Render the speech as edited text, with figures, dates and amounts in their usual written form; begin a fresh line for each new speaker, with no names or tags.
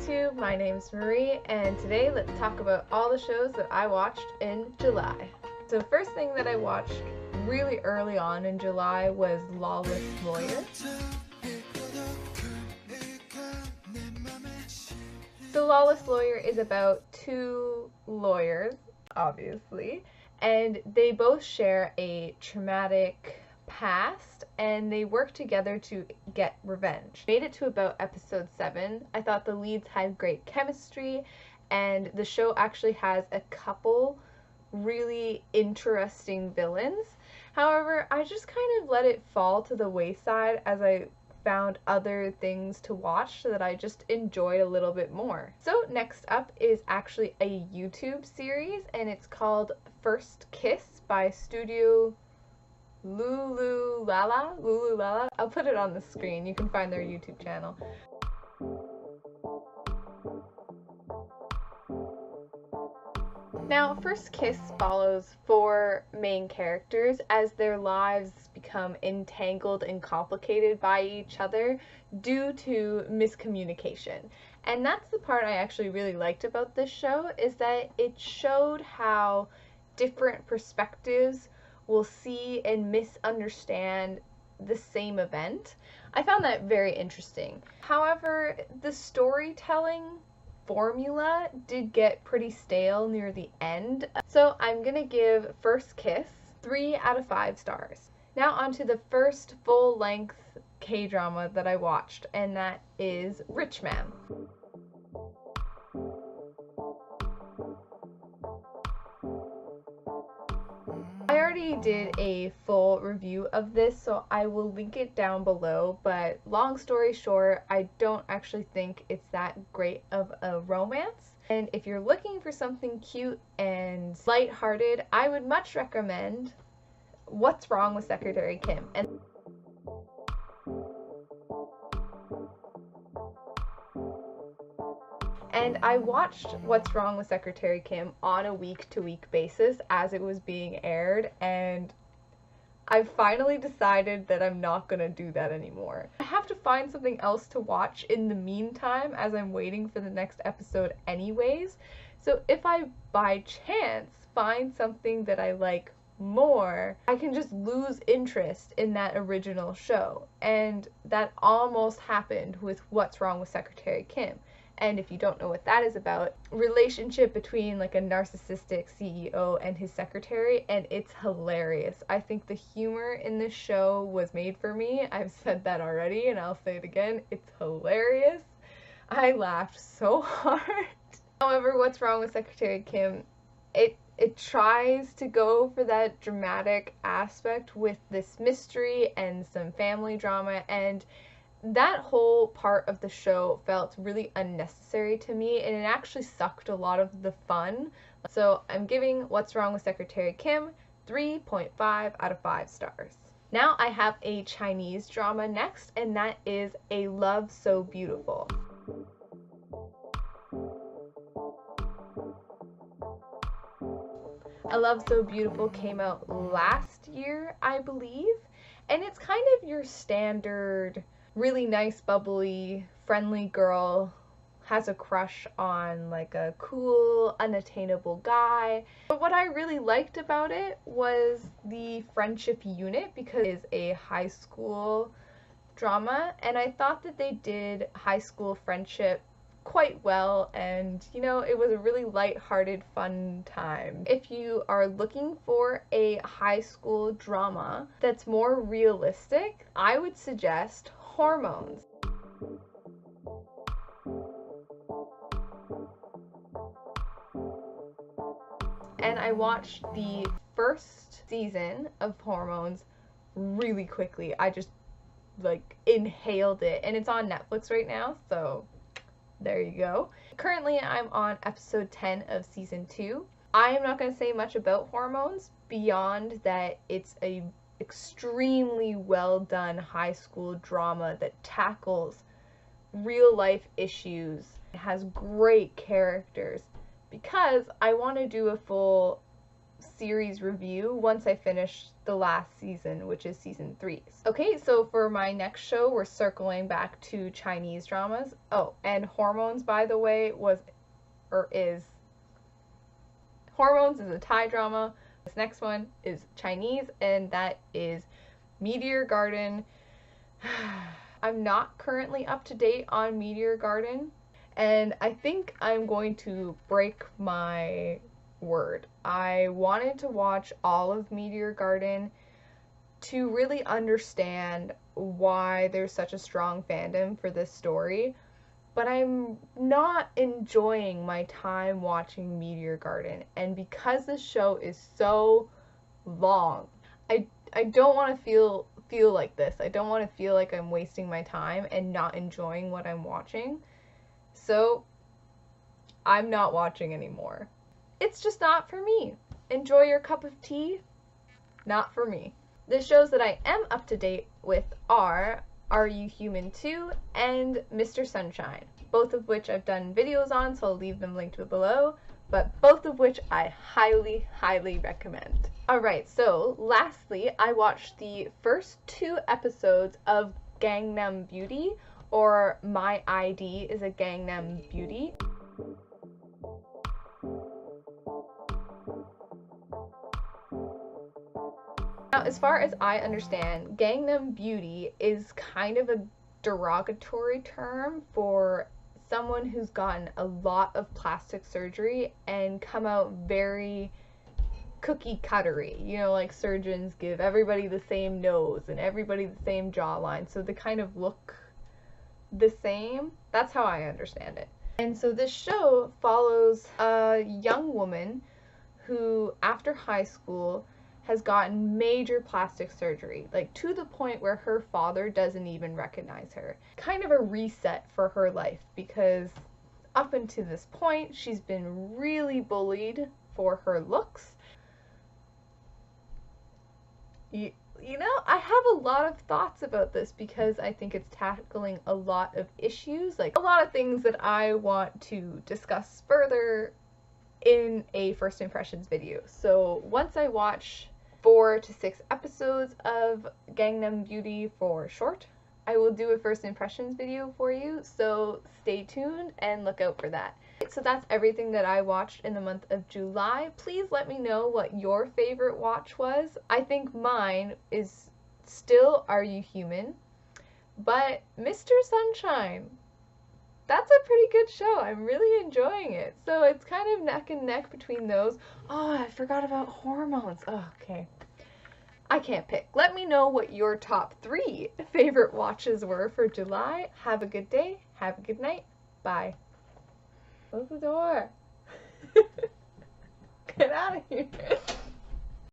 YouTube, my name's Marie, and today let's talk about all the shows that I watched in July. So the first thing that I watched really early on in July was Lawless Lawyer. So Lawless Lawyer is about two lawyers, obviously, and they both share a traumatic past and they work together to get revenge. Made it to about episode 7. I thought the leads had great chemistry and the show actually has a couple really interesting villains. However, I just kind of let it fall to the wayside as I found other things to watch that I just enjoyed a little bit more. So next up is actually a YouTube series and it's called First Kiss by Studio Lululala. I'll put it on the screen. You can find their YouTube channel. Now, First Kiss follows 4 main characters as their lives become entangled and complicated by each other due to miscommunication. And that's the part I actually really liked about this show, is that it showed how different perspectives will see and misunderstand the same event. I found that very interesting. However, the storytelling formula did get pretty stale near the end, so I'm gonna give First Kiss 3 out of 5 stars. Now on to the first full-length K-drama that I watched, and that is Rich Man. I already did a full review of this, so I will link it down below, but long story short, I don't actually think it's that great of a romance. And if you're looking for something cute and lighthearted, I would much recommend What's Wrong with Secretary Kim. And I watched What's Wrong with Secretary Kim on a week-to-week basis as it was being aired, and I finally decided that I'm not gonna do that anymore. I have to find something else to watch in the meantime as I'm waiting for the next episode anyways, so if I by chance find something that I like more, I can just lose interest in that original show, and that almost happened with What's Wrong with Secretary Kim. And if you don't know what that is about, relationship between like a narcissistic CEO and his secretary, and it's hilarious. I think the humor in this show was made for me. I've said that already and I'll say it again. It's hilarious. I laughed so hard. However, What's Wrong with Secretary Kim, it tries to go for that dramatic aspect with this mystery and some family drama, and that whole part of the show felt really unnecessary to me, and it actually sucked a lot of the fun. So I'm giving What's Wrong with Secretary Kim 3.5 out of 5 stars. Now I have a Chinese drama next, and that is A Love So Beautiful. A Love So Beautiful came out last year, I believe, and it's kind of your standard really nice, bubbly, friendly girl has a crush on like a cool, unattainable guy. But what I really liked about it was the friendship unit, because it is a high school drama, and I thought that they did high school friendship quite well, and you know, it was a really light-hearted, fun time. If you are looking for a high school drama that's more realistic, I would suggest Hormones. And I watched the first season of Hormones really quickly. I just like inhaled it, and it's on Netflix right now, so there you go. Currently I'm on episode 10 of season 2. I am not going to say much about Hormones beyond that it's a extremely well done high school drama that tackles real life issues. It has great characters, because I want to do a full series review once I finish the last season, which is season 3. Okay, so for my next show, we're circling back to Chinese dramas. Oh, and Hormones, by the way, Hormones is a Thai drama. This next one is Chinese, and that is Meteor Garden. I'm not currently up to date on Meteor Garden, and I think I'm going to break my word. I wanted to watch all of Meteor Garden to really understand why there's such a strong fandom for this story, but I'm not enjoying my time watching Meteor Garden, and because this show is so long, I don't want to feel like this. I don't want to feel like I'm wasting my time and not enjoying what I'm watching. So I'm not watching anymore. It's just not for me. Enjoy your cup of tea. Not for me. The shows that I am up to date with are You Human 2 and Mr. Sunshine, both of which I've done videos on, so I'll leave them linked below, but both of which I highly, highly recommend. Alright, so lastly, I watched the first 2 episodes of Gangnam Beauty, or My ID is a Gangnam Beauty. Now, as far as I understand, Gangnam Beauty is kind of a derogatory term for someone who's gotten a lot of plastic surgery and come out very cookie cuttery. You know, like surgeons give everybody the same nose and everybody the same jawline, so they kind of look the same. That's how I understand it. And so this show follows a young woman who, after high school, has gotten major plastic surgery, like to the point where her father doesn't even recognize her. Kind of a reset for her life, because up until this point, she's been really bullied for her looks. You know, I have a lot of thoughts about this because I think it's tackling a lot of issues, like a lot of things that I want to discuss further in a first impressions video. So once I watch 4 to 6 episodes of Gangnam Beauty for short, I will do a first impressions video for you, so stay tuned and look out for that. So that's everything that I watched in the month of July. Please let me know what your favorite watch was. I think mine is still Are You Human? But Mr. Sunshine, that's a pretty good show. I'm really enjoying it. So it's kind of neck and neck between those. Oh, I forgot about Hormones. Oh, okay. I can't pick. Let me know what your top 3 favorite watches were for July. Have a good day. Have a good night. Bye. Close the door. Get out of here.